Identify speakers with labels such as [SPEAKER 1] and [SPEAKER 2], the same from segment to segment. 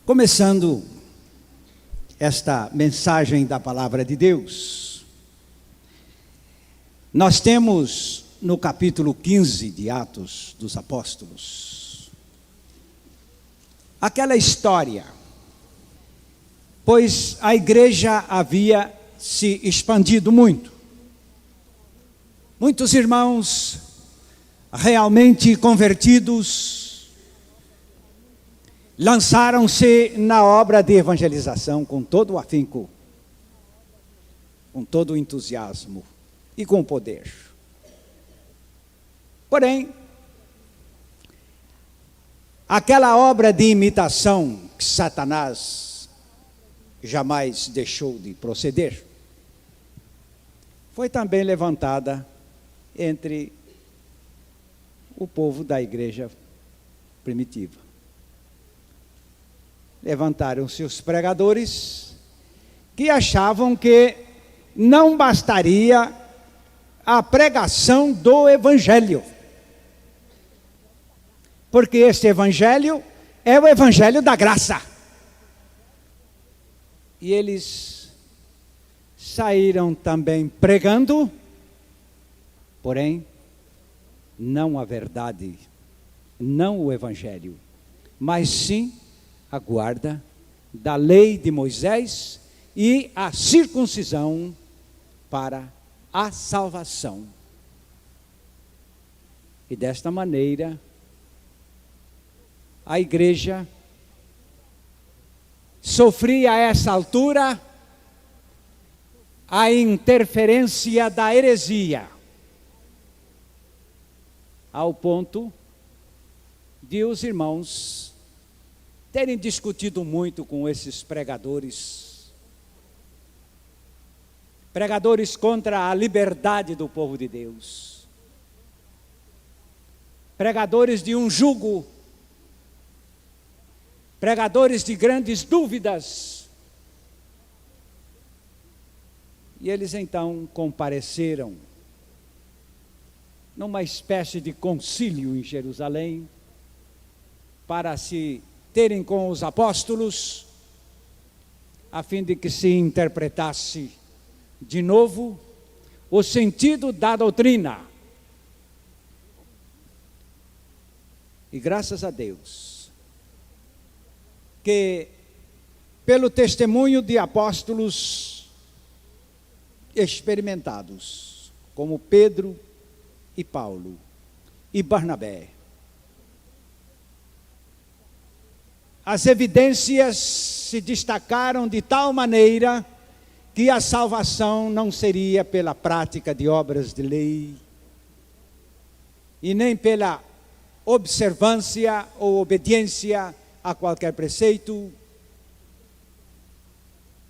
[SPEAKER 1] Começando esta mensagem da Palavra de Deus, nós temos no capítulo 15 de Atos dos Apóstolos, aquela história, pois a igreja havia se expandido muito. Muitos irmãos realmente convertidos lançaram-se na obra de evangelização com todo o afinco, com todo o entusiasmo e com o poder. Porém, aquela obra de imitação que Satanás jamais deixou de proceder, foi também levantada entre o povo da igreja primitiva. Levantaram-se os pregadores que achavam que não bastaria a pregação do evangelho, porque este evangelho é o evangelho da graça. E eles saíram também pregando, porém, não a verdade, não o evangelho, mas sim a guarda da lei de Moisés e a circuncisão para a salvação. E desta maneira, a igreja sofria a essa altura a interferência da heresia, ao ponto de os irmãos terem discutido muito com esses pregadores contra a liberdade do povo de Deus, pregadores de um jugo, pregadores de grandes dúvidas. E eles então compareceram numa espécie de concílio em Jerusalém, para se terem com os apóstolos, a fim de que se interpretasse de novo o sentido da doutrina. E graças a Deus, que pelo testemunho de apóstolos experimentados, como Pedro e Paulo e Barnabé, as evidências se destacaram de tal maneira que a salvação não seria pela prática de obras de lei e nem pela observância ou obediência a qualquer preceito,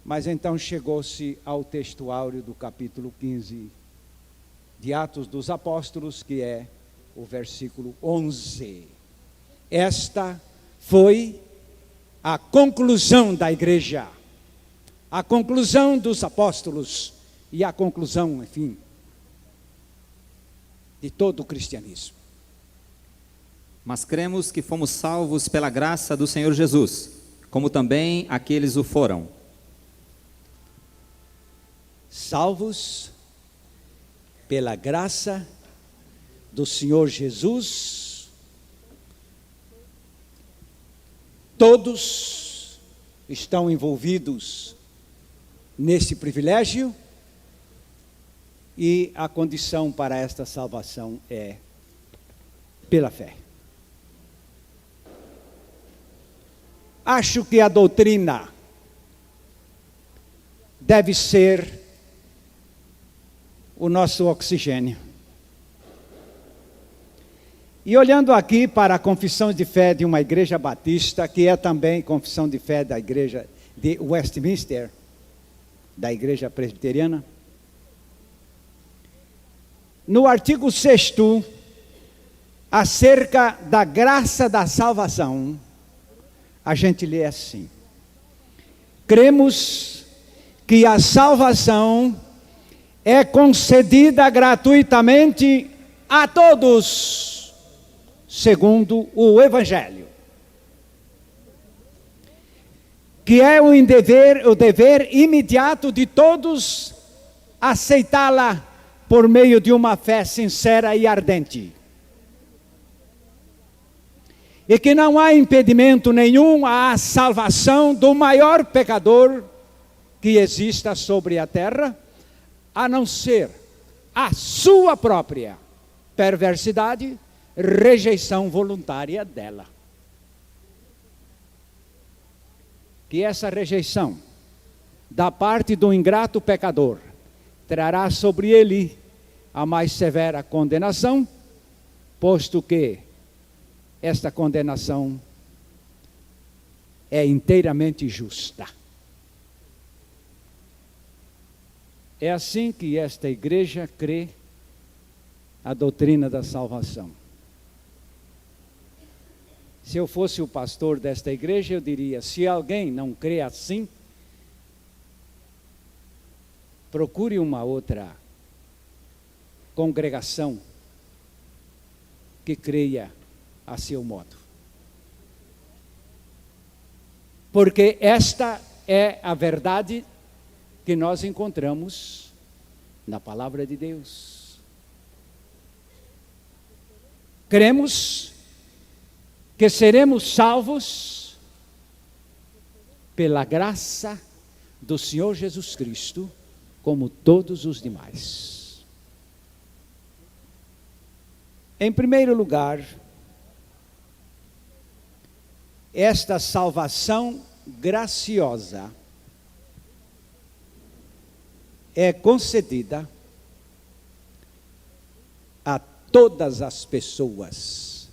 [SPEAKER 1] mas então chegou-se ao texto áureo do capítulo 15 de Atos dos Apóstolos, que é o versículo 11. Esta foi a conclusão da igreja, a conclusão dos apóstolos e a conclusão, enfim, de todo o cristianismo.
[SPEAKER 2] Mas cremos que fomos salvos pela graça do Senhor Jesus, como também aqueles o foram.
[SPEAKER 1] Salvos pela graça do Senhor Jesus, todos estão envolvidos nesse privilégio, e a condição para esta salvação é pela fé. Acho que a doutrina deve ser o nosso oxigênio. E olhando aqui para a confissão de fé de uma igreja batista, que é também confissão de fé da igreja de Westminster, da igreja presbiteriana, no artigo 6º, acerca da graça da salvação, a gente lê assim: cremos que a salvação é concedida gratuitamente a todos, segundo o Evangelho. que é o dever imediato de todos aceitá-la por meio de uma fé sincera e ardente. E que não há impedimento nenhum à salvação do maior pecador que exista sobre a terra, a não ser a sua própria perversidade, rejeição voluntária dela. Que essa rejeição da parte do ingrato pecador trará sobre ele a mais severa condenação, posto que esta condenação é inteiramente justa. É assim que esta igreja crê a doutrina da salvação. Se eu fosse o pastor desta igreja, eu diria: se alguém não crê assim, procure uma outra congregação que creia a seu modo. Porque esta é a verdade que nós encontramos na palavra de Deus. Cremos que seremos salvos pela graça do Senhor Jesus Cristo, como todos os demais. Em primeiro lugar, esta salvação graciosa é concedida a todas as pessoas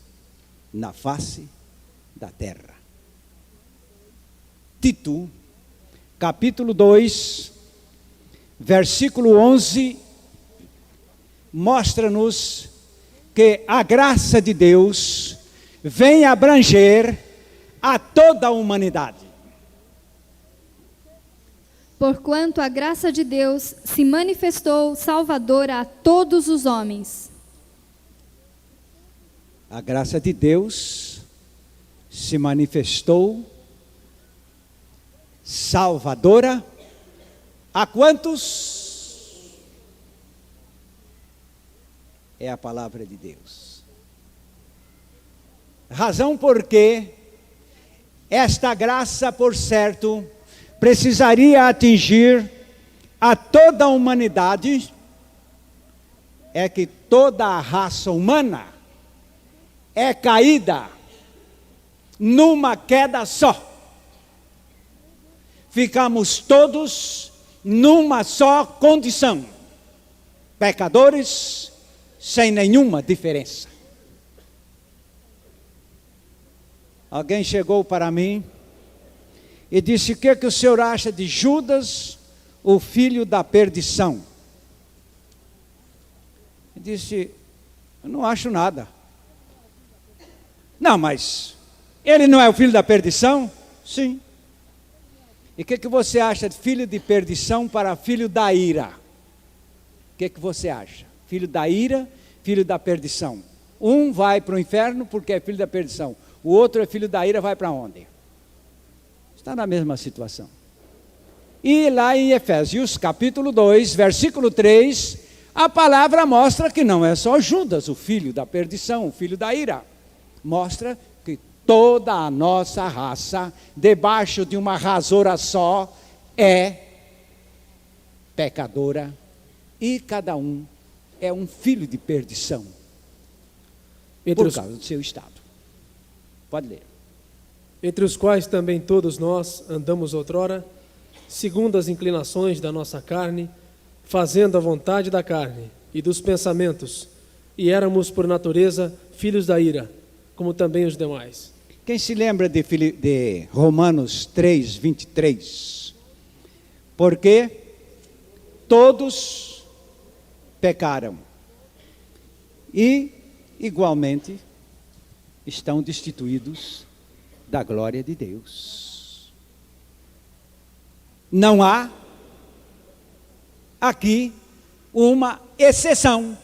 [SPEAKER 1] na face da terra. Tito, capítulo 2, versículo 11, mostra-nos que a graça de Deus vem abranger a toda a humanidade.
[SPEAKER 3] Porquanto a graça de Deus se manifestou salvadora a todos os homens.
[SPEAKER 1] A graça de Deus se manifestou salvadora a quantos? É a palavra de Deus. Razão porque esta graça, por certo, precisaria atingir a toda a humanidade, é que toda a raça humana é caída numa queda só. Ficamos todos numa só condição, pecadores sem nenhuma diferença. Alguém chegou para mim e disse: o que o senhor acha de Judas, o filho da perdição? Eu disse: eu não acho nada. Não, mas ele não é o filho da perdição? Sim. E o que você acha de filho de perdição para filho da ira? O que você acha? Filho da ira, filho da perdição. Um vai para o inferno porque é filho da perdição. O outro é filho da ira, vai para onde? Está na mesma situação. E lá em Efésios, capítulo 2, versículo 3, a palavra mostra que não é só Judas, o filho da perdição, o filho da ira. Mostra que toda a nossa raça, debaixo de uma rasura só, é pecadora, e cada um é um filho de perdição, por causa do seu estado. Pode ler.
[SPEAKER 4] Entre os quais também todos nós andamos outrora, segundo as inclinações da nossa carne, fazendo a vontade da carne e dos pensamentos, e éramos por natureza filhos da ira, como também os demais.
[SPEAKER 1] Quem se lembra de Romanos 3, 23? Porque todos pecaram e, igualmente, estão destituídos da glória de Deus. Não há aqui uma exceção.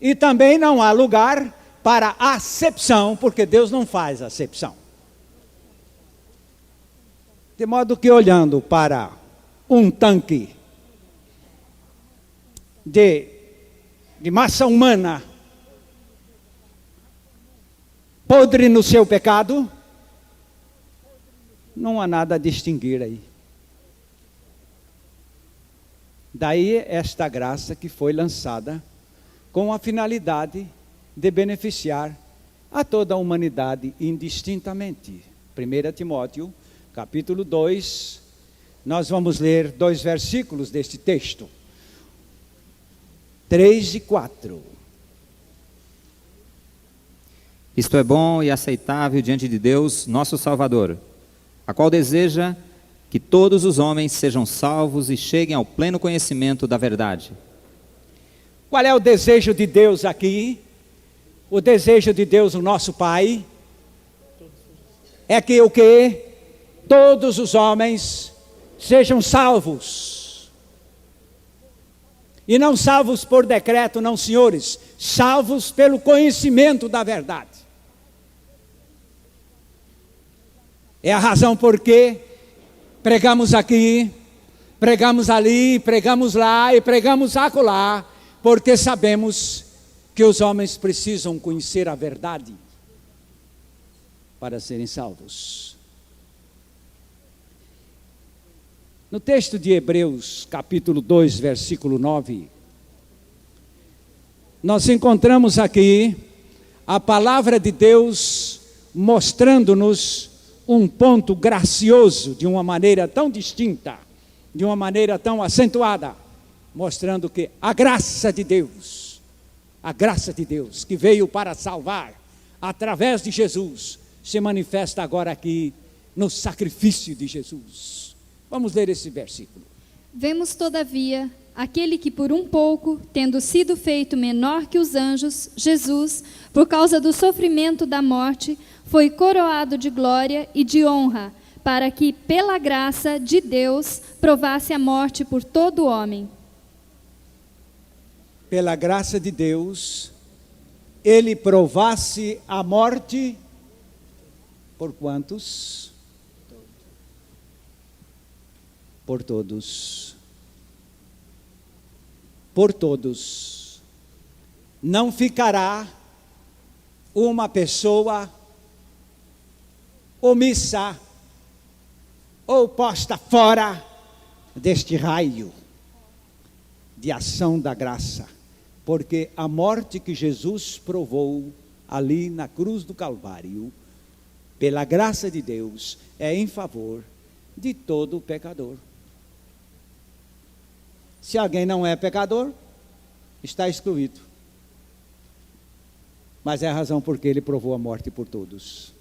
[SPEAKER 1] E também não há lugar para acepção, porque Deus não faz acepção. De modo que, olhando para um tanque de massa humana, podre no seu pecado, não há nada a distinguir aí. Daí esta graça que foi lançada com a finalidade de beneficiar a toda a humanidade indistintamente. 1 Timóteo, capítulo 2, nós vamos ler 2 versículos deste texto, 3 e 4.
[SPEAKER 2] Isto é bom e aceitável diante de Deus, nosso Salvador, a qual deseja que todos os homens sejam salvos e cheguem ao pleno conhecimento da verdade.
[SPEAKER 1] Qual é o desejo de Deus aqui? O desejo de Deus, o nosso Pai, é que o quê? Todos os homens sejam salvos. E não salvos por decreto, não, senhores, salvos pelo conhecimento da verdade. É a razão por que pregamos aqui, pregamos ali, pregamos lá e pregamos acolá, porque sabemos que os homens precisam conhecer a verdade para serem salvos. No texto de Hebreus, capítulo 2, versículo 9, nós encontramos aqui a palavra de Deus mostrando-nos um ponto gracioso, de uma maneira tão distinta, de uma maneira tão acentuada, mostrando que a graça de Deus que veio para salvar, através de Jesus, se manifesta agora aqui no sacrifício de Jesus. Vamos ler esse versículo.
[SPEAKER 3] Vemos, todavia, aquele que por um pouco, tendo sido feito menor que os anjos, Jesus, por causa do sofrimento da morte, foi coroado de glória e de honra, para que, pela graça de Deus, provasse a morte por todo homem.
[SPEAKER 1] Pela graça de Deus, ele provasse a morte por quantos? Por todos. Por todos. Não ficará uma pessoa omissa ou posta fora deste raio de ação da graça, porque a morte que Jesus provou ali na cruz do Calvário, pela graça de Deus, é em favor de todo pecador. Se alguém não é pecador, está excluído. Mas é a razão porque ele provou a morte por todos.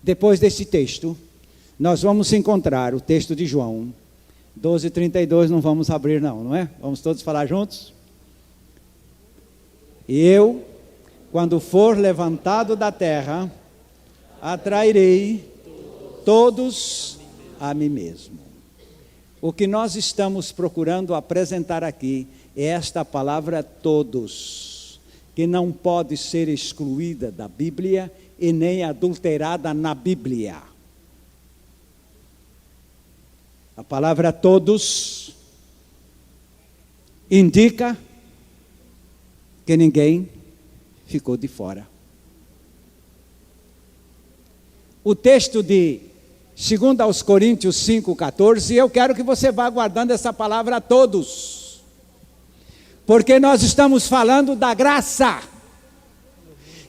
[SPEAKER 1] Depois desse texto, nós vamos encontrar o texto de João 12:32, não vamos abrir não é? Vamos todos falar juntos? E eu, quando for levantado da terra, atrairei todos a mim mesmo. O que nós estamos procurando apresentar aqui é esta palavra todos, que não pode ser excluída da Bíblia e nem adulterada na Bíblia. A palavra todos indica que ninguém ficou de fora. O texto de 2 aos Coríntios 5,14, eu quero que você vá guardando essa palavra todos, porque nós estamos falando da graça,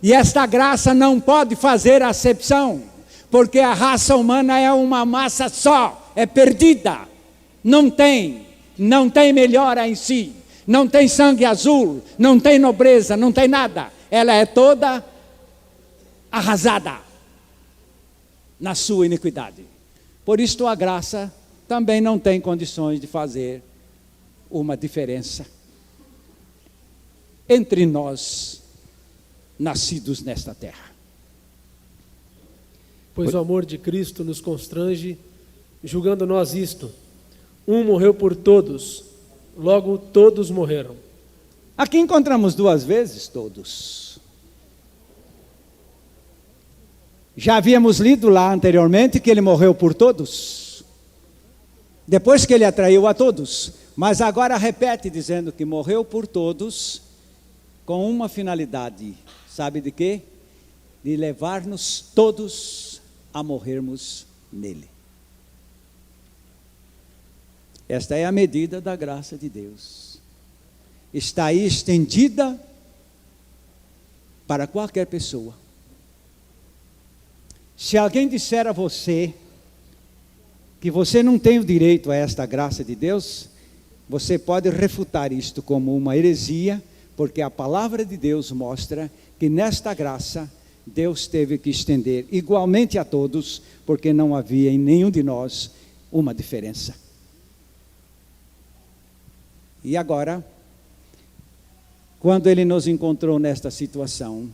[SPEAKER 1] e esta graça não pode fazer acepção, porque a raça humana é uma massa só, é perdida, não tem melhora em si, não tem sangue azul, não tem nobreza, não tem nada, ela é toda arrasada na sua iniquidade. Por isto a graça também não tem condições de fazer uma diferença entre nós, nascidos nesta terra.
[SPEAKER 4] Pois o amor de Cristo nos constrange, julgando nós isto: um morreu por todos, logo todos morreram.
[SPEAKER 1] Aqui encontramos duas vezes todos. Já havíamos lido lá anteriormente que ele morreu por todos, depois que ele atraiu a todos, mas agora repete dizendo que morreu por todos com uma finalidade, sabe de quê? De levar-nos todos a morrermos nele. Esta é a medida da graça de Deus. Está aí estendida para qualquer pessoa. Se alguém disser a você que você não tem o direito a esta graça de Deus, você pode refutar isto como uma heresia, porque a palavra de Deus mostra que nesta graça Deus teve que estender igualmente a todos, porque não havia em nenhum de nós uma diferença. E agora, quando ele nos encontrou nesta situação,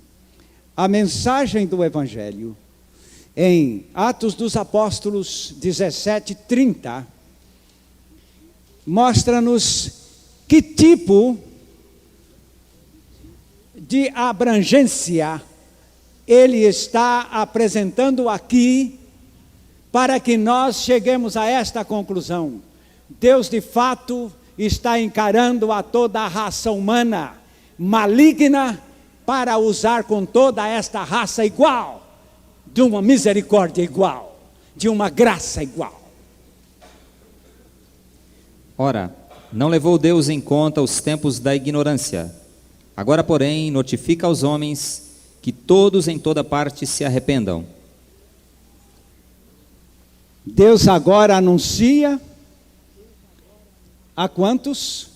[SPEAKER 1] a mensagem do Evangelho, em Atos dos Apóstolos 17:30, mostra-nos que tipo de abrangência ele está apresentando aqui, para que nós cheguemos a esta conclusão. Deus de fato está encarando a toda a raça humana maligna, para usar com toda esta raça igual, de uma misericórdia igual, de uma graça igual.
[SPEAKER 2] Ora, não levou Deus em conta os tempos da ignorância. Agora, porém, notifica aos homens que todos em toda parte se arrependam.
[SPEAKER 1] Deus agora anuncia a quantos?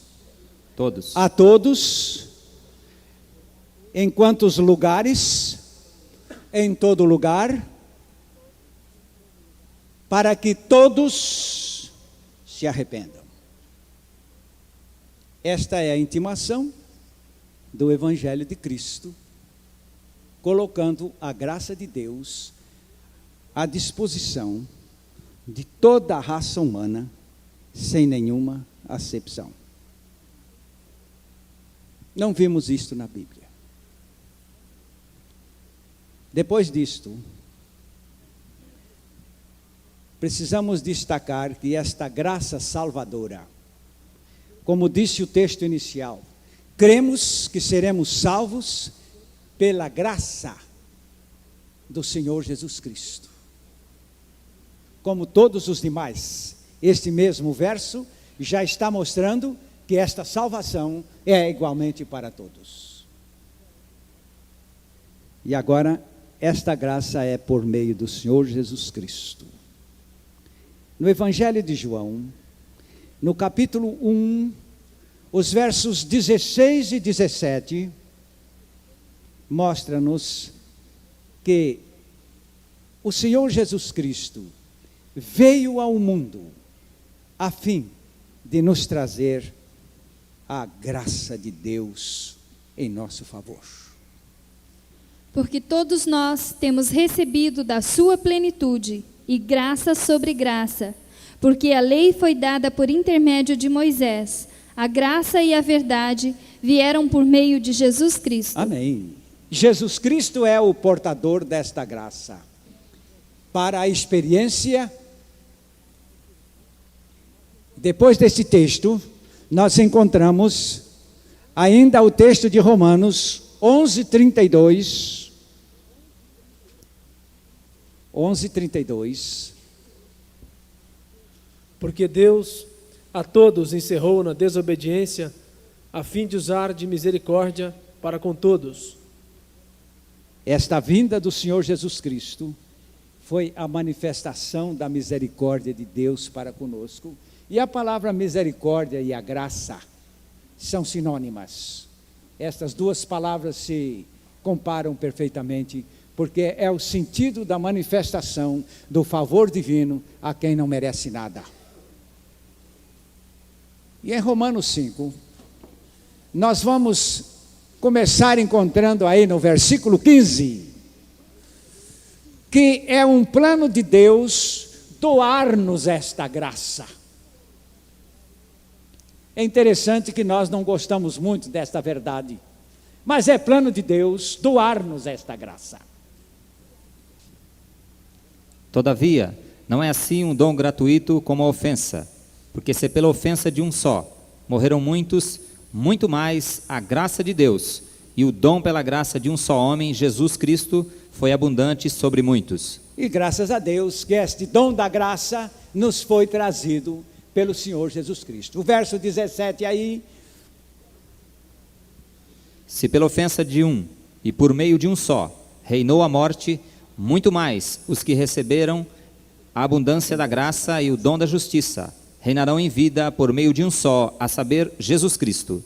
[SPEAKER 2] Todos.
[SPEAKER 1] A todos. Em quantos lugares? Em todo lugar. Para que todos se arrependam. Esta é a intimação do Evangelho de Cristo, colocando a graça de Deus à disposição de toda a raça humana, sem nenhuma acepção. Não vimos isto na Bíblia. Depois disto, precisamos destacar que esta graça salvadora, como disse o texto inicial, cremos que seremos salvos pela graça do Senhor Jesus Cristo. Como todos os demais, este mesmo verso já está mostrando que esta salvação é igualmente para todos. E agora, esta graça é por meio do Senhor Jesus Cristo. No Evangelho de João, no capítulo 1, os versos 16 e 17, mostra-nos que o Senhor Jesus Cristo veio ao mundo a fim de nos trazer a graça de Deus em nosso favor.
[SPEAKER 3] Porque todos nós temos recebido da sua plenitude, e graça sobre graça, porque a lei foi dada por intermédio de Moisés, a graça e a verdade vieram por meio de Jesus Cristo.
[SPEAKER 1] Amém. Jesus Cristo é o portador desta graça. Para a experiência, depois desse texto, nós encontramos ainda o texto de Romanos 11:32. 11:32.
[SPEAKER 4] Porque Deus a todos encerrou na desobediência, a fim de usar de misericórdia para com todos.
[SPEAKER 1] Esta vinda do Senhor Jesus Cristo foi a manifestação da misericórdia de Deus para conosco. E a palavra misericórdia e a graça são sinônimas. Estas duas palavras se comparam perfeitamente, porque é o sentido da manifestação do favor divino a quem não merece nada. E em Romanos 5, nós vamos começar encontrando aí no versículo 15, que é um plano de Deus doar-nos esta graça. É interessante que nós não gostamos muito desta verdade, mas é plano de Deus doar-nos esta graça.
[SPEAKER 2] Todavia, não é assim um dom gratuito como a ofensa, porque se pela ofensa de um só morreram muitos, muito mais a graça de Deus e o dom pela graça de um só homem, Jesus Cristo, foi abundante sobre muitos.
[SPEAKER 1] E graças a Deus que este dom da graça nos foi trazido pelo Senhor Jesus Cristo. O verso 17 aí.
[SPEAKER 2] Se pela ofensa de um e por meio de um só reinou a morte, muito mais os que receberam a abundância da graça e o dom da justiça reinarão em vida por meio de um só, a saber, Jesus Cristo.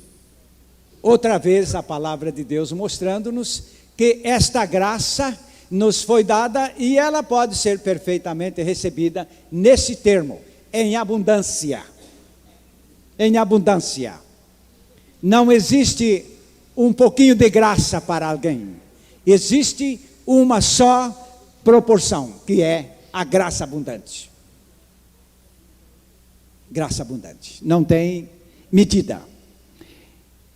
[SPEAKER 1] Outra vez a palavra de Deus mostrando-nos que esta graça nos foi dada e ela pode ser perfeitamente recebida nesse termo, em abundância. Em abundância. Não existe um pouquinho de graça para alguém. Existe uma só proporção, que é a graça abundante. Graça abundante. Não tem medida.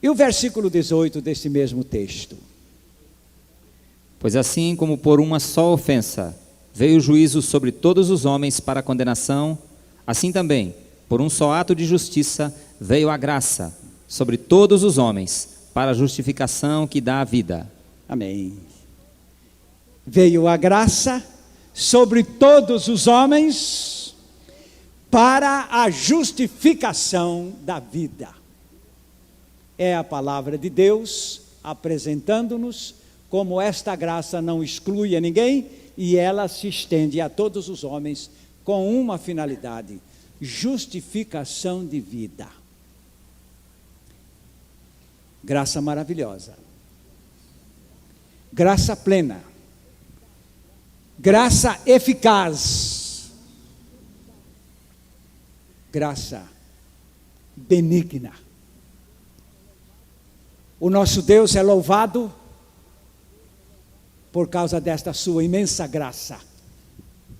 [SPEAKER 1] E o versículo 18 desse mesmo texto.
[SPEAKER 2] Pois assim como por uma só ofensa veio o juízo sobre todos os homens para a condenação, assim também, por um só ato de justiça, veio a graça sobre todos os homens para a justificação que dá a vida.
[SPEAKER 1] Amém. Veio a graça sobre todos os homens para a justificação da vida. É a palavra de Deus apresentando-nos como esta graça não exclui a ninguém e ela se estende a todos os homens com uma finalidade: justificação de vida. Graça maravilhosa, graça plena, graça eficaz, graça benigna. O nosso Deus é louvado por causa desta sua imensa graça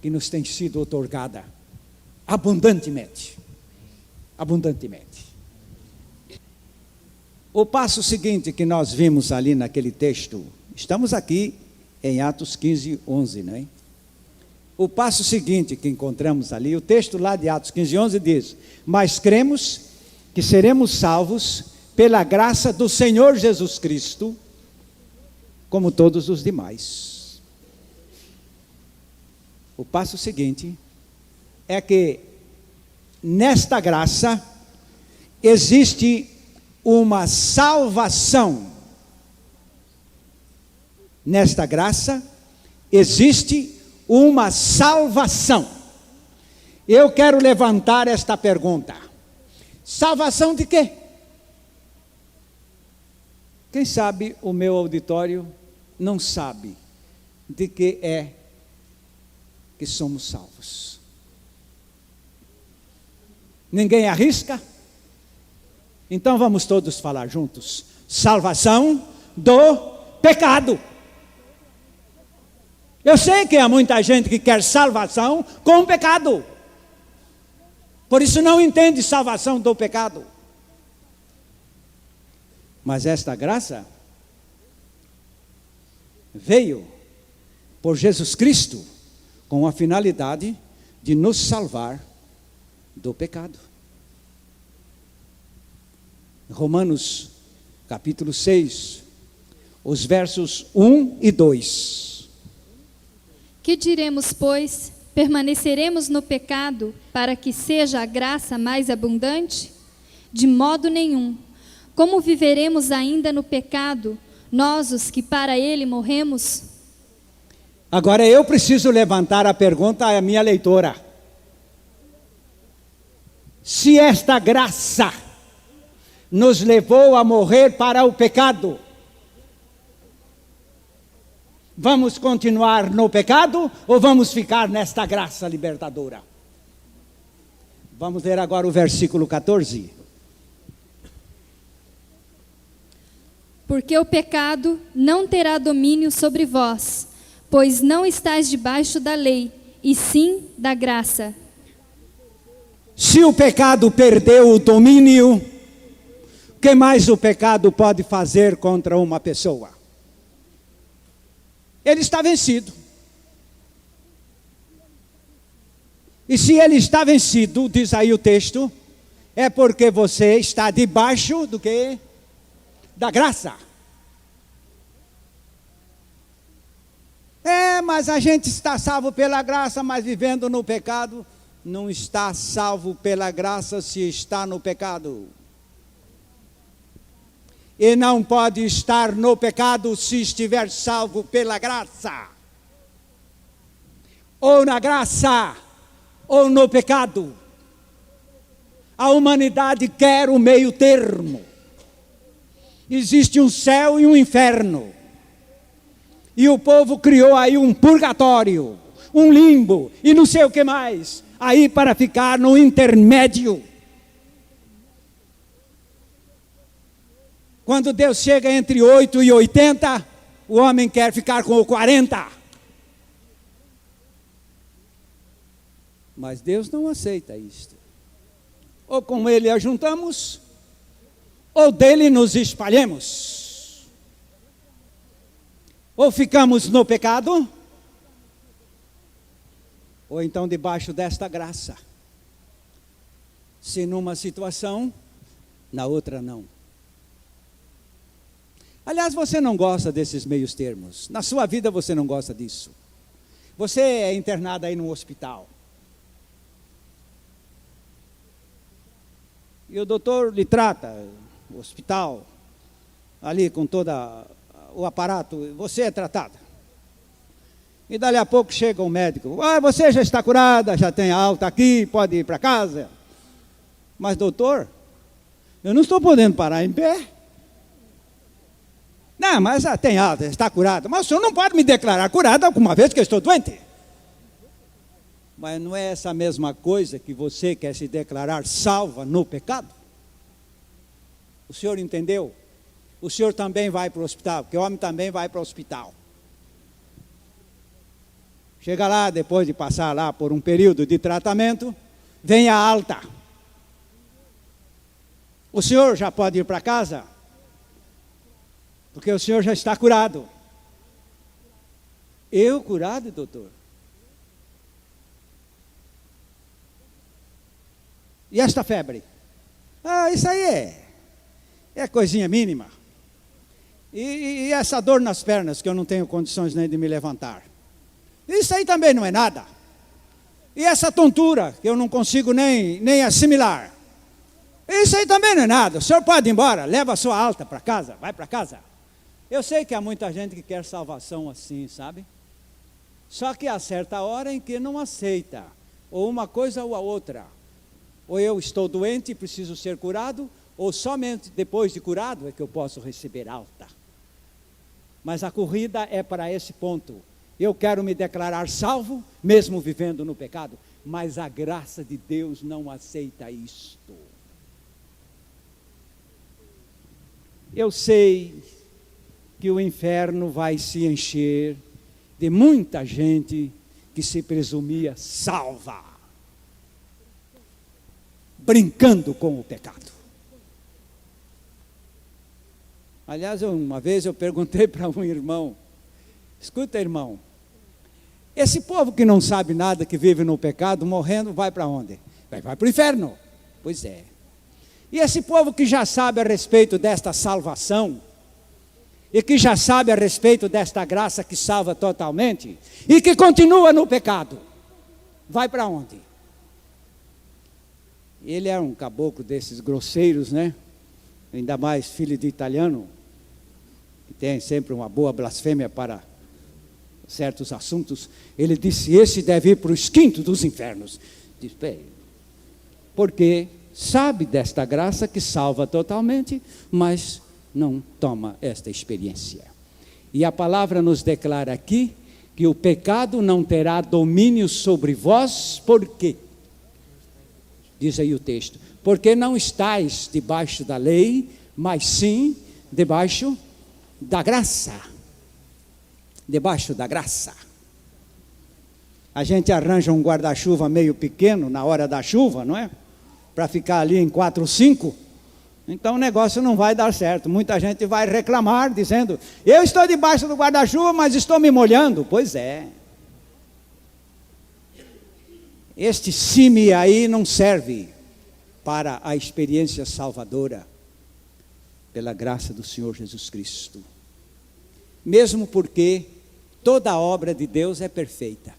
[SPEAKER 1] que nos tem sido outorgada abundantemente. Abundantemente. O passo seguinte que nós vimos ali naquele texto, estamos aqui em Atos 15, 11, não é? O passo seguinte que encontramos ali, o texto lá de Atos 15, 11 diz: mas cremos que seremos salvos pela graça do Senhor Jesus Cristo, como todos os demais. O passo seguinte é que nesta graça existe uma salvação. Nesta graça existe uma salvação. Eu quero levantar esta pergunta: salvação de quê? Quem sabe o meu auditório não sabe de que é que somos salvos. Ninguém arrisca? Então vamos todos falar juntos: salvação do pecado. Eu sei que há muita gente que quer salvação com o pecado, por isso não entende salvação do pecado. Mas esta graça veio por Jesus Cristo com a finalidade de nos salvar do pecado. Romanos capítulo 6, os versos 1 e 2.
[SPEAKER 3] Que diremos, pois? Permaneceremos no pecado para que seja a graça mais abundante? De modo nenhum. Como viveremos ainda no pecado, nós os que para ele morremos?
[SPEAKER 1] Agora eu preciso levantar a pergunta à minha leitora: se esta graça nos levou a morrer para o pecado, vamos continuar no pecado ou vamos ficar nesta graça libertadora? Vamos ler agora o versículo 14.
[SPEAKER 3] Porque o pecado não terá domínio sobre vós, pois não estáis debaixo da lei, e sim da graça.
[SPEAKER 1] Se o pecado perdeu o domínio, o que mais o pecado pode fazer contra uma pessoa? Ele está vencido. E se ele está vencido, diz aí o texto, é porque você está debaixo do quê? Da graça. Mas a gente está salvo pela graça, mas vivendo no pecado. Não está salvo pela graça se está no pecado. E não pode estar no pecado se estiver salvo pela graça. Ou na graça, ou no pecado. A humanidade quer o meio termo. Existe um céu e um inferno. E o povo criou aí um purgatório, um limbo e não sei o que mais. Aí para ficar no intermédio. Quando Deus chega entre 8 e 80, o homem quer ficar com o 40. Mas Deus não aceita isto. Ou com ele ajuntamos, ou dele nos espalhemos. Ou ficamos no pecado, ou então debaixo desta graça. Se numa situação, na outra não. Aliás, você não gosta desses meios termos. Na sua vida você não gosta disso. Você é internado aí no hospital. E o doutor lhe trata, o hospital, ali com todo o aparato, você é tratado. E dali a pouco chega um médico, você já está curada, já tem alta aqui, pode ir para casa. Mas doutor, eu não estou podendo parar em pé. Não, mas já tem alta, está curada. Mas o senhor não pode me declarar curada alguma vez que eu estou doente. Mas não é essa mesma coisa que você quer se declarar salva no pecado? O senhor entendeu? O senhor também vai para o hospital, porque o homem também vai para o hospital. Chega lá, depois de passar lá por um período de tratamento, vem a alta. O senhor já pode ir para casa? Porque o senhor já está curado. Eu curado, doutor? E esta febre? Isso aí é coisinha mínima. E essa dor nas pernas, que eu não tenho condições nem de me levantar. Isso aí também não é nada. E essa tontura, que eu não consigo nem assimilar. Isso aí também não é nada. O senhor pode ir embora, leva a sua alta para casa, vai para casa. Eu sei que há muita gente que quer salvação assim, sabe? Só que há certa hora em que não aceita, ou uma coisa ou a outra. Ou eu estou doente e preciso ser curado, ou somente depois de curado é que eu posso receber alta. Mas a corrida é para esse ponto. Eu quero me declarar salvo, mesmo vivendo no pecado, mas a graça de Deus não aceita isto. Eu sei que o inferno vai se encher de muita gente que se presumia salva, brincando com o pecado. Aliás, uma vez eu perguntei para um irmão, escuta, irmão, esse povo que não sabe nada, que vive no pecado, morrendo, vai para onde? Vai para o inferno. Pois é. E esse povo que já sabe a respeito desta salvação, e que já sabe a respeito desta graça que salva totalmente, e que continua no pecado, vai para onde? Ele é um caboclo desses grosseiros, né? Ainda mais filho de italiano, que tem sempre uma boa blasfêmia para certos assuntos. Ele disse, esse deve ir para os quintos dos infernos. Diz, porque sabe desta graça que salva totalmente, mas não toma esta experiência. E a palavra nos declara aqui que o pecado não terá domínio sobre vós, por quê? Diz aí o texto, porque não estáis debaixo da lei, mas sim debaixo da graça. Debaixo da graça. A gente arranja um guarda-chuva meio pequeno na hora da chuva, não é? Para ficar ali em 4 ou 5. Então o negócio não vai dar certo. Muita gente vai reclamar, dizendo, eu estou debaixo do guarda-chuva, mas estou me molhando. Pois é. Este cime aí não serve para a experiência salvadora, pela graça do Senhor Jesus Cristo. Mesmo porque toda a obra de Deus é perfeita.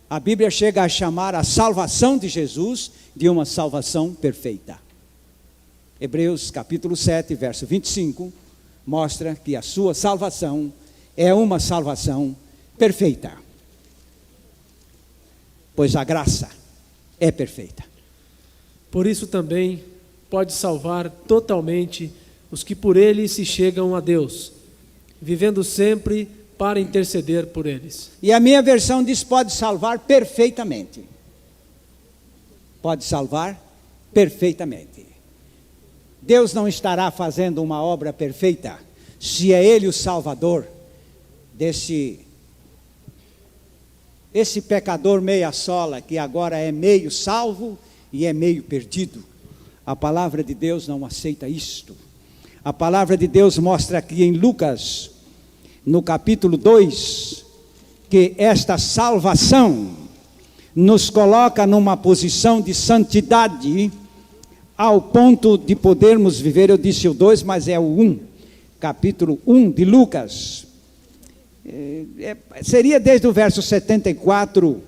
[SPEAKER 1] A Bíblia chega a chamar a salvação de Jesus de uma salvação perfeita. Hebreus capítulo 7, verso 25, mostra que a sua salvação é uma salvação perfeita. Pois a graça é perfeita.
[SPEAKER 4] Por isso também pode salvar totalmente os que por ele se chegam a Deus, vivendo sempre para interceder por eles.
[SPEAKER 1] E a minha versão diz: pode salvar perfeitamente. Pode salvar perfeitamente. Deus não estará fazendo uma obra perfeita se é Ele o Salvador esse pecador meia sola, que agora é meio salvo e é meio perdido. A palavra de Deus não aceita isto. A palavra de Deus mostra aqui em Lucas, no capítulo 2, que esta salvação nos coloca numa posição de santidade, ao ponto de podermos viver, eu disse o 2, mas é o 1, capítulo 1 de Lucas. Seria desde o verso 74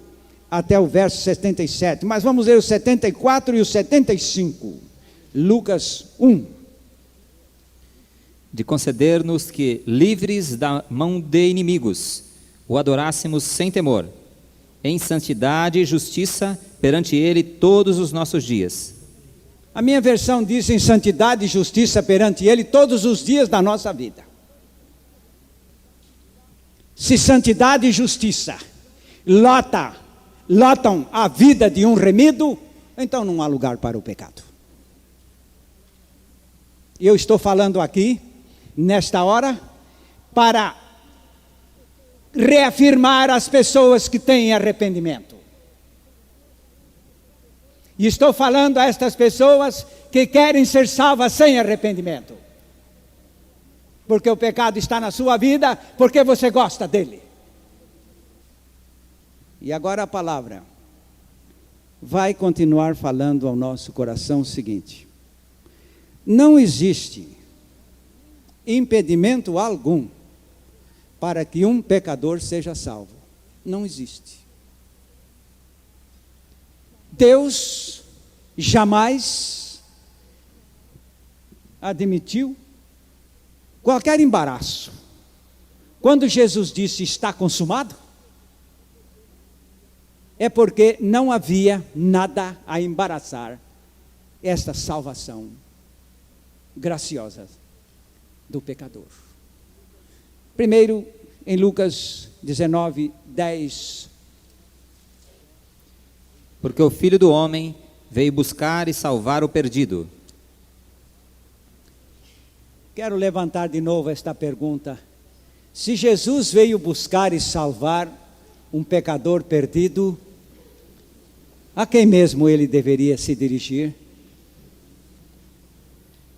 [SPEAKER 1] até o verso 77, mas vamos ler o 74 e o 75. Lucas 1.
[SPEAKER 2] De conceder-nos que, livres da mão de inimigos, o adorássemos sem temor, em santidade e justiça perante Ele todos os nossos dias.
[SPEAKER 1] A minha versão diz: em santidade e justiça perante Ele todos os dias da nossa vida. Se santidade e justiça lotam a vida de um remido, então não há lugar para o pecado. Eu estou falando aqui, nesta hora, para reafirmar as pessoas que têm arrependimento. E estou falando a estas pessoas que querem ser salvas sem arrependimento. Porque o pecado está na sua vida, porque você gosta dele. E agora a palavra vai continuar falando ao nosso coração o seguinte: não existe impedimento algum para que um pecador seja salvo. Não existe. Deus jamais admitiu qualquer embaraço. Quando Jesus disse está consumado, é porque não havia nada a embaraçar esta salvação graciosa do pecador. Primeiro, em Lucas 19, 10.
[SPEAKER 2] Porque o Filho do Homem veio buscar e salvar o perdido.
[SPEAKER 1] Quero levantar de novo esta pergunta: se Jesus veio buscar e salvar um pecador perdido, a quem mesmo ele deveria se dirigir?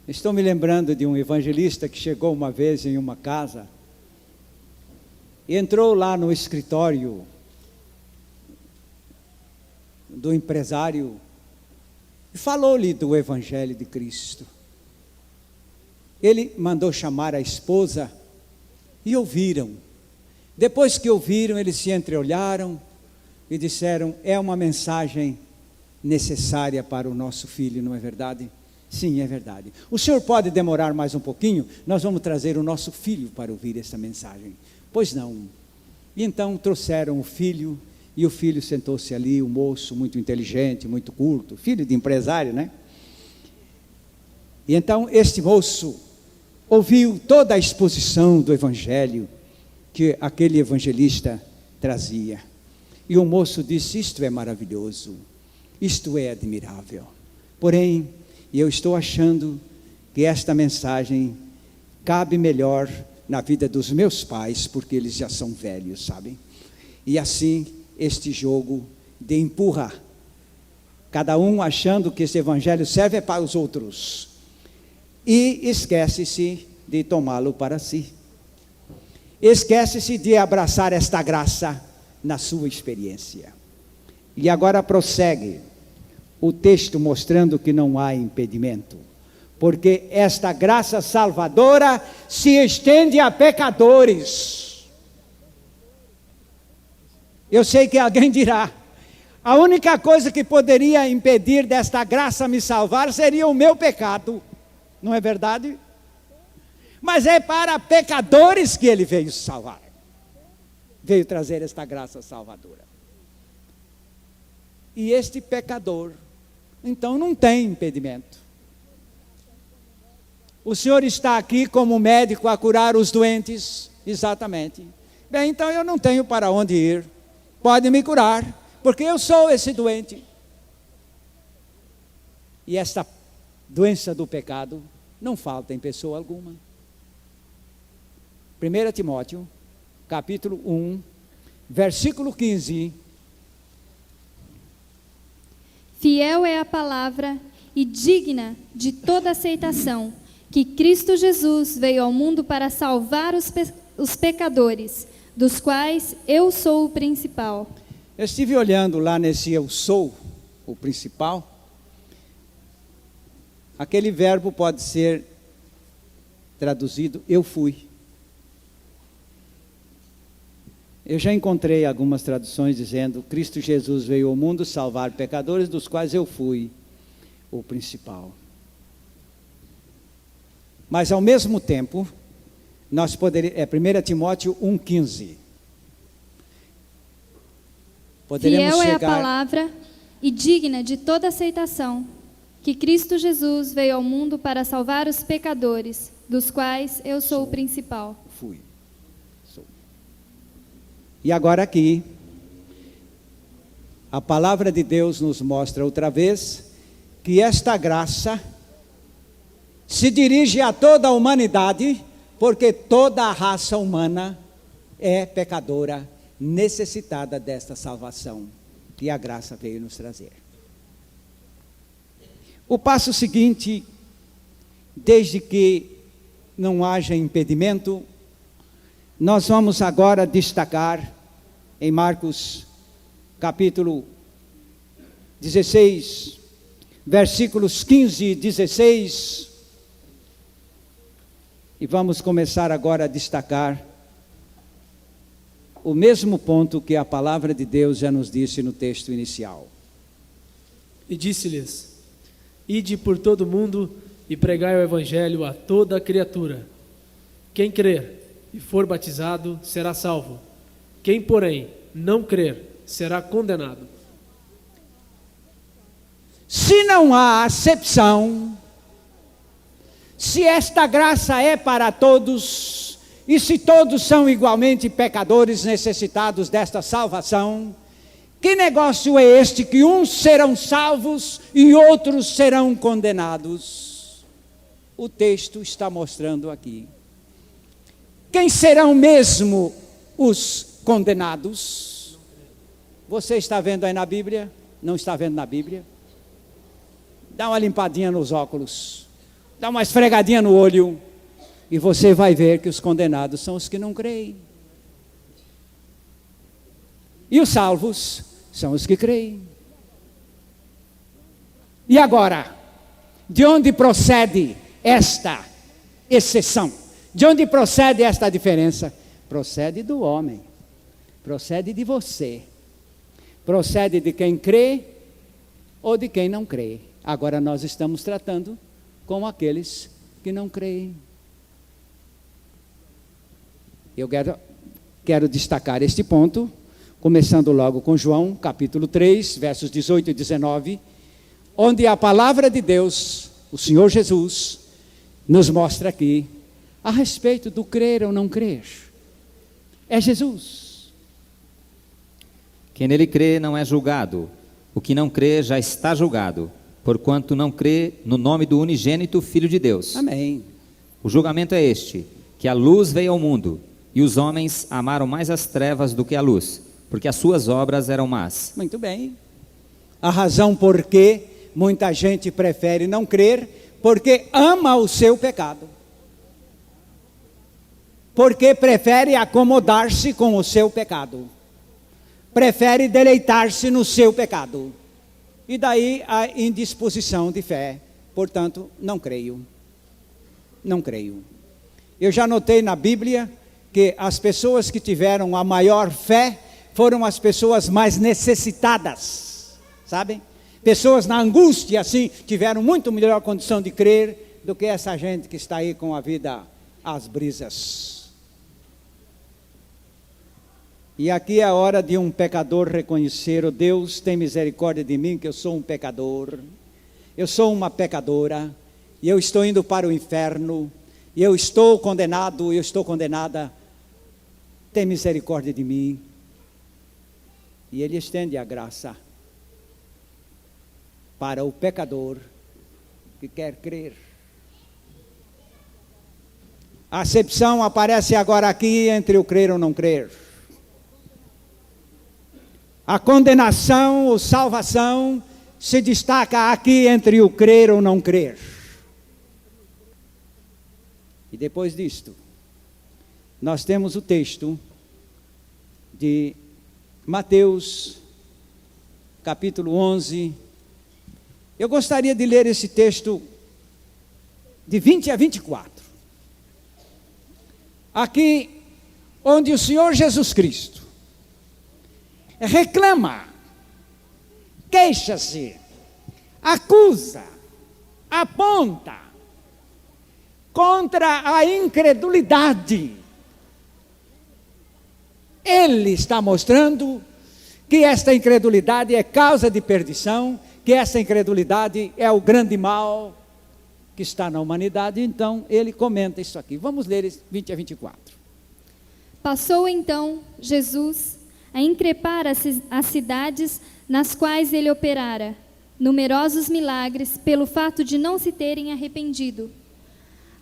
[SPEAKER 1] Estou me lembrando de um evangelista que chegou uma vez em uma casa, e entrou lá no escritório do empresário e falou-lhe do Evangelho de Cristo. Ele mandou chamar a esposa e ouviram. Depois que ouviram, eles se entreolharam e disseram: é uma mensagem necessária para o nosso filho, não é verdade? Sim, é verdade. O senhor pode demorar mais um pouquinho? Nós vamos trazer o nosso filho para ouvir essa mensagem. Pois não. E então trouxeram o filho, e o filho sentou-se ali, um moço muito inteligente, muito culto, filho de empresário, né? E então este moço ouviu toda a exposição do evangelho que aquele evangelista trazia. E o moço disse: isto é maravilhoso, isto é admirável. Porém, eu estou achando que esta mensagem cabe melhor na vida dos meus pais, porque eles já são velhos, sabem? E assim, este jogo de empurrar, cada um achando que esse evangelho serve para os outros, e esquece-se de tomá-lo para si. Esquece-se de abraçar esta graça na sua experiência. E agora prossegue o texto mostrando que não há impedimento, porque esta graça salvadora se estende a pecadores. Eu sei que alguém dirá: a única coisa que poderia impedir desta graça me salvar seria o meu pecado. Não é verdade? Mas é para pecadores que ele veio salvar. Veio trazer esta graça salvadora. E este pecador, então, não tem impedimento. O Senhor está aqui como médico a curar os doentes? Exatamente. Bem, então eu não tenho para onde ir. Pode me curar, porque eu sou esse doente. E esta doença do pecado não falta em pessoa alguma. 1 Timóteo, capítulo 1, versículo 15.
[SPEAKER 3] Fiel é a palavra e digna de toda aceitação, que Cristo Jesus veio ao mundo para salvar os pecadores, dos quais eu sou o principal.
[SPEAKER 1] Eu estive olhando lá nesse eu sou o principal. Aquele verbo pode ser traduzido eu fui. Eu já encontrei algumas traduções dizendo: Cristo Jesus veio ao mundo salvar pecadores, dos quais eu fui o principal. Mas ao mesmo tempo, nós poderíamos, 1 Timóteo 1,15.
[SPEAKER 3] Fiel é a palavra e digna de toda aceitação, que Cristo Jesus veio ao mundo para salvar os pecadores, dos quais eu sou o principal.
[SPEAKER 1] Fui. Sou. E agora aqui, a palavra de Deus nos mostra outra vez que esta graça se dirige a toda a humanidade, porque toda a raça humana é pecadora, necessitada desta salvação que a graça veio nos trazer. O passo seguinte, desde que não haja impedimento, nós vamos agora destacar em Marcos capítulo 16, versículos 15 e 16, e vamos começar agora a destacar o mesmo ponto que a palavra de Deus já nos disse no texto inicial.
[SPEAKER 4] E disse-lhes: Ide por todo o mundo e pregai o evangelho a toda criatura. Quem crer e for batizado será salvo. Quem, porém, não crer será condenado.
[SPEAKER 1] Se não há acepção, se esta graça é para todos, e se todos são igualmente pecadores necessitados desta salvação, que negócio é este que uns serão salvos e outros serão condenados? O texto está mostrando aqui. Quem serão mesmo os condenados? Você está vendo aí na Bíblia? Não está vendo na Bíblia? Dá uma limpadinha nos óculos, dá uma esfregadinha no olho, e você vai ver que os condenados são os que não creem. E os salvos são os que creem. E agora, de onde procede esta exceção? De onde procede esta diferença? Procede do homem, procede de você, procede de quem crê ou de quem não crê. Agora nós estamos tratando com aqueles que não creem. Eu quero destacar este ponto, começando logo com João, capítulo 3, versos 18 e 19, onde a palavra de Deus, o Senhor Jesus, nos mostra aqui, a respeito do crer ou não crer. É Jesus.
[SPEAKER 2] Quem nele crê não é julgado. O que não crê já está julgado, porquanto não crê no nome do unigênito Filho de Deus.
[SPEAKER 1] Amém.
[SPEAKER 2] O julgamento é este, que a luz veio ao mundo, e os homens amaram mais as trevas do que a luz, porque as suas obras eram más.
[SPEAKER 1] Muito bem. A razão por que muita gente prefere não crer, porque ama o seu pecado. Porque prefere acomodar-se com o seu pecado. prefere deleitar-se no seu pecado. E daí a indisposição de fé. Portanto, não creio. Não creio. Eu já notei na Bíblia que as pessoas que tiveram a maior fé foram as pessoas mais necessitadas, sabem? Pessoas na angústia, assim, tiveram muito melhor condição de crer do que essa gente que está aí com a vida às brisas. E aqui é a hora de um pecador reconhecer: oh Deus, tem misericórdia de mim, que eu sou um pecador, eu sou uma pecadora, e eu estou indo para o inferno, e eu estou condenado, eu estou condenada, tem misericórdia de mim. E Ele estende a graça para o pecador que quer crer. A acepção aparece agora aqui entre o crer ou não crer. A condenação ou salvação se destaca aqui entre o crer ou não crer. E depois disto, nós temos o texto de Mateus, capítulo 11. Eu gostaria de ler esse texto de 20 a 24. Aqui, onde o Senhor Jesus Cristo reclama, queixa-se, acusa, aponta contra a incredulidade. Ele está mostrando que esta incredulidade é causa de perdição, que essa incredulidade é o grande mal que está na humanidade. Então, ele comenta isso aqui. Vamos ler 20 a 24.
[SPEAKER 3] Passou então Jesus a increpar as cidades nas quais ele operara numerosos milagres pelo fato de não se terem arrependido.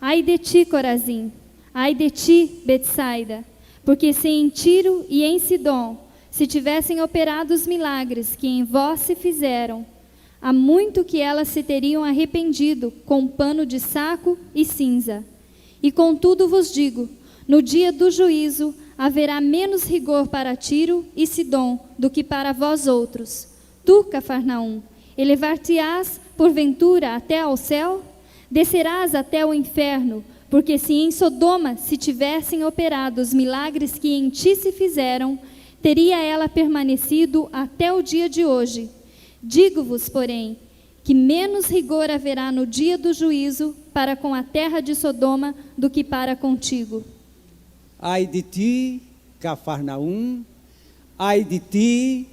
[SPEAKER 3] Ai de ti, Corazim! Ai de ti, Betsaida! Porque se em Tiro e em Sidom se tivessem operado os milagres que em vós se fizeram, há muito que elas se teriam arrependido com pano de saco e cinza. E contudo vos digo, no dia do juízo haverá menos rigor para Tiro e Sidom do que para vós outros. Tu, Cafarnaum, elevar-te-ás porventura até ao céu? Descerás até o inferno, porque se em Sodoma se tivessem operado os milagres que em ti se fizeram, teria ela permanecido até o dia de hoje. Digo-vos, porém, que menos rigor haverá no dia do juízo para com a terra de Sodoma do que para contigo.
[SPEAKER 1] Ai de ti, Cafarnaum, ai de ti,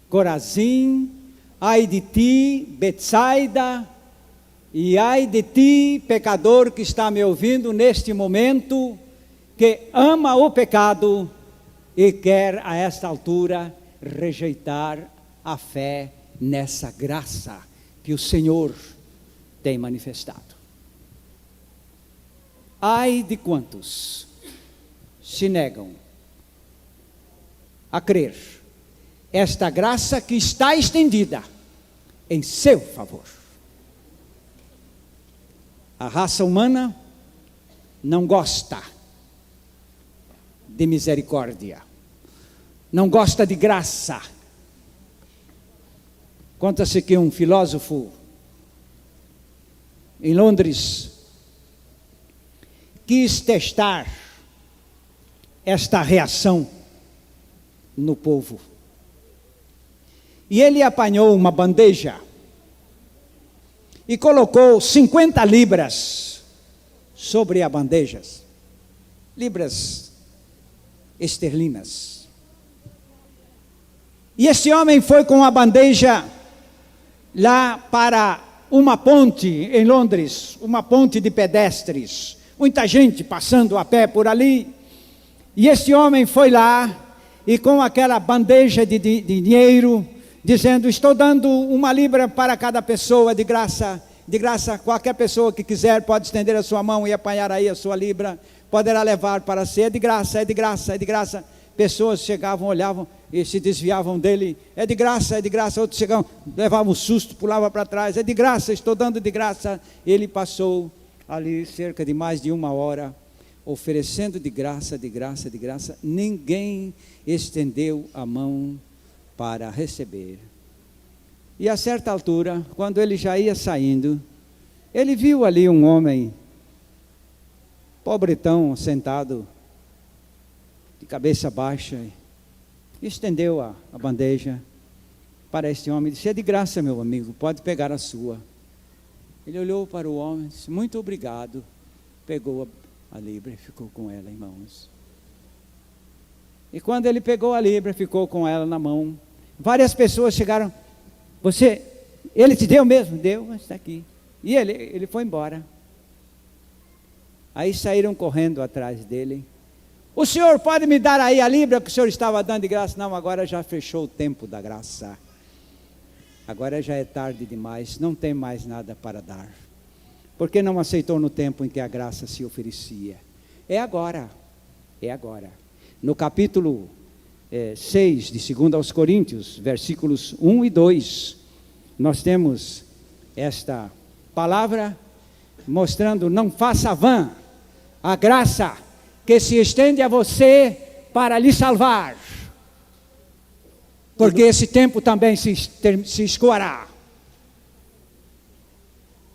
[SPEAKER 1] Corazim, ai de ti, Betsaida, e ai de ti, pecador que está me ouvindo neste momento, que ama o pecado e quer a esta altura rejeitar a fé nessa graça que o Senhor tem manifestado. Ai de quantos se negam a crer esta graça que está estendida em seu favor. A raça humana não gosta de misericórdia, não gosta de graça. Conta-se que um filósofo em Londres quis testar esta reação no povo. E ele apanhou uma bandeja e colocou 50 libras sobre a bandeja, libras esterlinas. E esse homem foi com a bandeja lá para uma ponte em Londres, uma ponte de pedestres, muita gente passando a pé por ali, e esse homem foi lá, e com aquela bandeja de dinheiro, dizendo: estou dando 1 libra para cada pessoa de graça, qualquer pessoa que quiser pode estender a sua mão e apanhar aí a sua libra, poderá levar para si, é de graça, é de graça, é de graça. Pessoas chegavam, olhavam e se desviavam dele, é de graça, outros chegavam, levavam um susto, pulavam para trás, é de graça, estou dando de graça. Ele passou ali cerca de mais de 1 hora, oferecendo de graça, ninguém estendeu a mão para receber. E a certa altura, quando ele já ia saindo, ele viu ali um homem, pobretão, sentado, de cabeça baixa, e estendeu a bandeja para este homem e disse: é de graça, meu amigo, pode pegar a sua. Ele olhou para o homem e disse: muito obrigado. Pegou a libra e ficou com ela em mãos. E quando ele pegou a libra, ficou com ela na mão. Várias pessoas chegaram: ele te deu mesmo? Deu, mas está aqui. E ele foi embora. Aí saíram correndo atrás dele. O senhor pode me dar aí a libra que o senhor estava dando de graça? Não, agora já fechou o tempo da graça. Agora já é tarde demais, não tem mais nada para dar. Porque não aceitou no tempo em que a graça se oferecia. É agora. No capítulo 6 de 2 aos Coríntios, versículos 1 e 2, nós temos esta palavra mostrando: não faça vã a graça que se estende a você para lhe salvar, porque esse tempo também se escoará.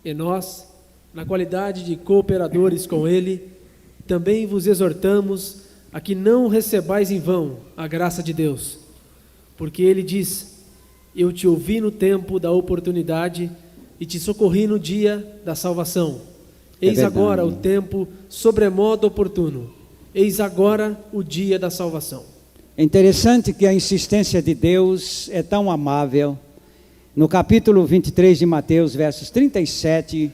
[SPEAKER 4] E nós, na qualidade de cooperadores com Ele, também vos exortamos a que não recebais em vão a graça de Deus, porque Ele diz: eu te ouvi no tempo da oportunidade e te socorri no dia da salvação. Eis agora o tempo sobremodo oportuno, eis agora o dia da salvação.
[SPEAKER 1] É interessante que a insistência de Deus é tão amável. No capítulo 23 de Mateus, versos 37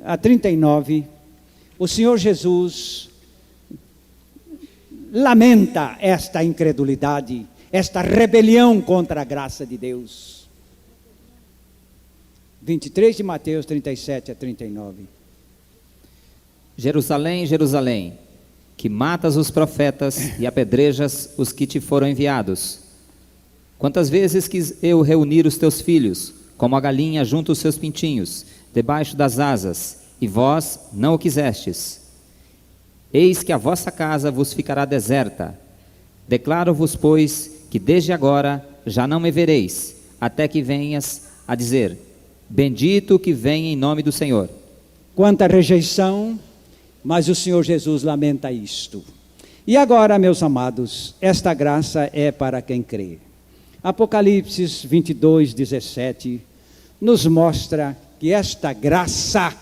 [SPEAKER 1] a 39, o Senhor Jesus lamenta esta incredulidade, esta rebelião contra a graça de Deus. 23 de Mateus, 37 a 39.
[SPEAKER 2] Jerusalém, Jerusalém, que matas os profetas e apedrejas os que te foram enviados. Quantas vezes quis eu reunir os teus filhos, como a galinha junta os seus pintinhos, debaixo das asas, e vós não o quisestes. Eis que a vossa casa vos ficará deserta. Declaro-vos, pois, que desde agora já não me vereis, até que venhas a dizer: bendito que vem em nome do Senhor.
[SPEAKER 1] Quanta rejeição, mas o Senhor Jesus lamenta isto. E agora, meus amados, esta graça é para quem crê. Apocalipse 22, 17, nos mostra que esta graça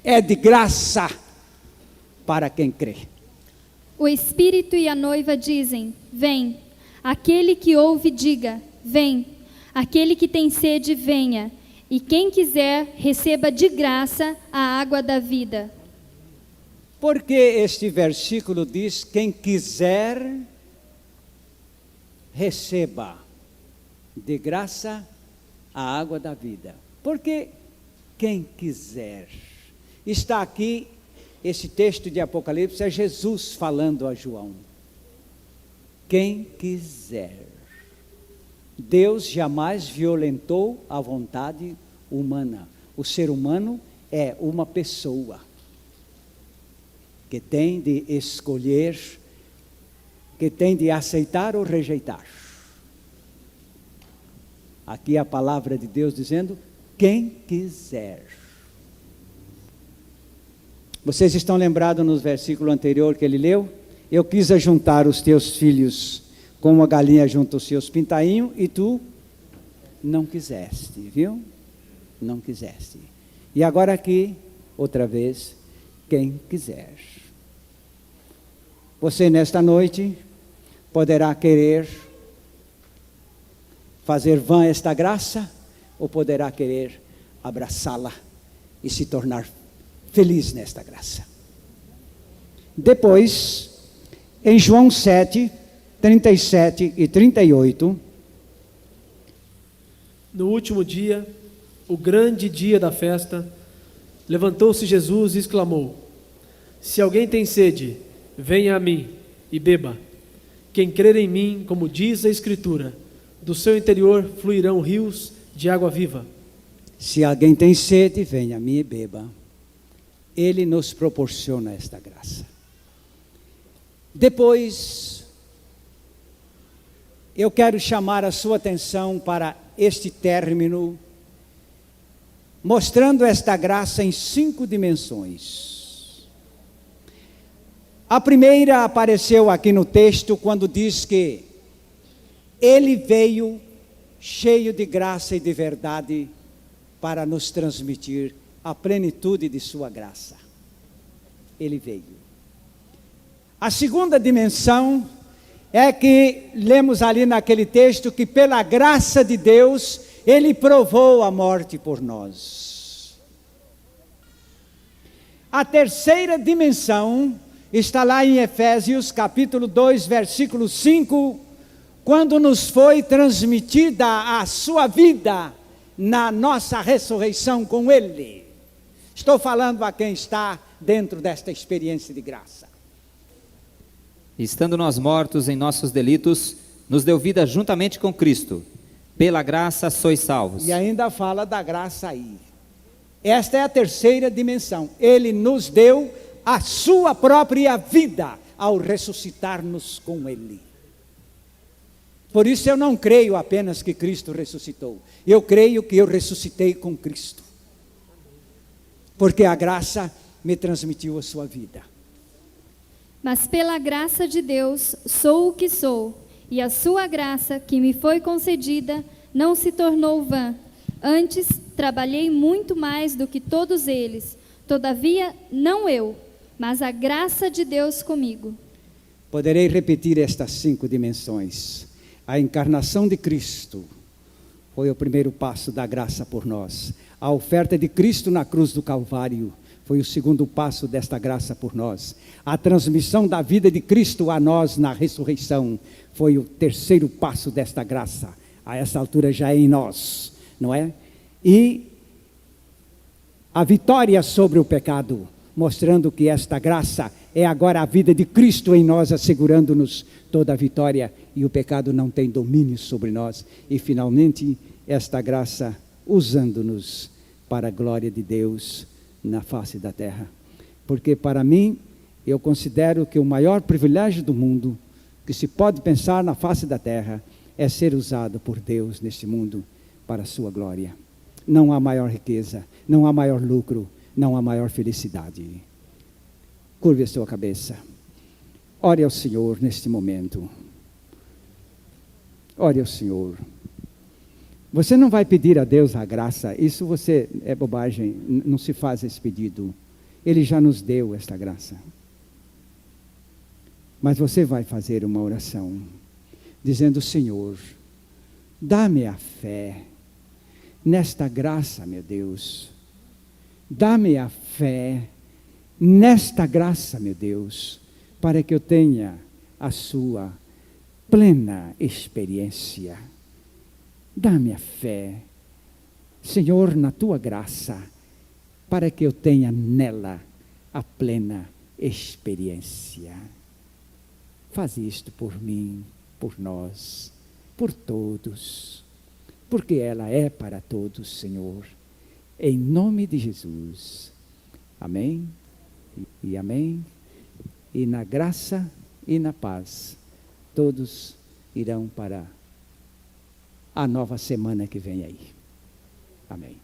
[SPEAKER 1] é de graça para quem crê.
[SPEAKER 3] O Espírito e a noiva dizem: vem. Aquele que ouve, diga: vem. Aquele que tem sede, venha. E quem quiser, receba de graça a água da vida.
[SPEAKER 1] Porque este versículo diz: quem quiser, receba de graça a água da vida. Porque quem quiser. Está aqui, esse texto de Apocalipse, é Jesus falando a João. Quem quiser. Deus jamais violentou a vontade humana. O ser humano é uma pessoa que tem de escolher, que tem de aceitar ou rejeitar. Aqui a palavra de Deus dizendo: quem quiser. Vocês estão lembrados no versículo anterior que ele leu? Eu quis ajuntar os teus filhos como a galinha junta os seus pintainhos, e tu não quiseste, viu? Não quiseste. E agora aqui, outra vez, quem quiser. Você nesta noite poderá querer fazer vã esta graça, ou poderá querer abraçá-la e se tornar feliz nesta graça. Depois, em João 7, 37 e 38.
[SPEAKER 4] No último dia, o grande dia da festa, levantou-se Jesus e exclamou: se alguém tem sede, venha a mim e beba. Quem crer em mim, como diz a Escritura, do seu interior fluirão rios de água viva.
[SPEAKER 1] Se alguém tem sede, venha a mim e beba. Ele nos proporciona esta graça. Depois, eu quero chamar a sua atenção para este término, mostrando esta graça em 5 dimensões. A primeira apareceu aqui no texto quando diz que ele veio cheio de graça e de verdade para nos transmitir a plenitude de sua graça. Ele veio. A segunda dimensão é que lemos ali naquele texto que pela graça de Deus, ele provou a morte por nós. A terceira dimensão está lá em Efésios capítulo 2, versículo 5, quando nos foi transmitida a sua vida na nossa ressurreição com ele. Estou falando a quem está dentro desta experiência de graça.
[SPEAKER 2] Estando nós mortos em nossos delitos, nos deu vida juntamente com Cristo. Pela graça sois salvos.
[SPEAKER 1] E ainda fala da graça aí. Esta é a terceira dimensão. Ele nos deu a sua própria vida ao ressuscitar-nos com ele. Por isso eu não creio apenas que Cristo ressuscitou. Eu creio que eu ressuscitei com Cristo. Porque a graça me transmitiu a sua vida.
[SPEAKER 3] Mas pela graça de Deus sou o que sou, e a sua graça que me foi concedida não se tornou vã. Antes trabalhei muito mais do que todos eles. Todavia, não eu, mas a graça de Deus comigo.
[SPEAKER 1] Poderei repetir estas 5 dimensões. A encarnação de Cristo foi o primeiro passo da graça por nós. A oferta de Cristo na cruz do Calvário foi o segundo passo desta graça por nós. A transmissão da vida de Cristo a nós na ressurreição foi o terceiro passo desta graça. A essa altura já é em nós, não é? E a vitória sobre o pecado, mostrando que esta graça é agora a vida de Cristo em nós, assegurando-nos toda a vitória, e o pecado não tem domínio sobre nós. E finalmente, esta graça usando-nos para a glória de Deus na face da terra. Porque para mim, eu considero que o maior privilégio do mundo, que se pode pensar na face da terra, é ser usado por Deus neste mundo para a sua glória. Não há maior riqueza, não há maior lucro, não há maior felicidade. Curve a sua cabeça. Ore ao Senhor neste momento. Ore ao Senhor. Você não vai pedir a Deus a graça, isso é bobagem, não se faz esse pedido. Ele já nos deu esta graça. Mas você vai fazer uma oração, dizendo: Senhor, dá-me a fé nesta graça, meu Deus. Dá-me a fé nesta graça, meu Deus, para que eu tenha a sua plena experiência. Dá-me a fé, Senhor, na tua graça, para que eu tenha nela a plena experiência. Faz isto por mim, por nós, por todos, porque ela é para todos, Senhor, em nome de Jesus. Amém e amém. E na graça e na paz, todos irão para a nova semana que vem aí. Amém.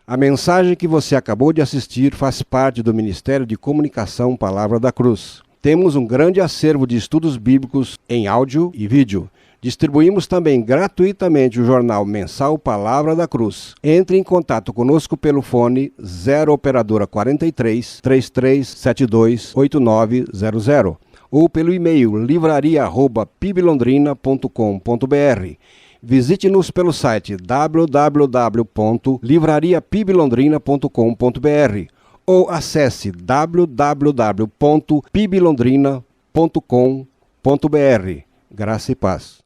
[SPEAKER 5] A mensagem que você acabou de assistir faz parte do Ministério de Comunicação Palavra da Cruz. Temos um grande acervo de estudos bíblicos em áudio e vídeo. Distribuímos também gratuitamente o jornal mensal Palavra da Cruz. Entre em contato conosco pelo fone 0 operadora 43 3372 8900 ou pelo e-mail livraria@piblondrina.com.br. Visite-nos pelo site www.livrariapiblondrina.com.br ou acesse www.piblondrina.com.br. Graça e paz.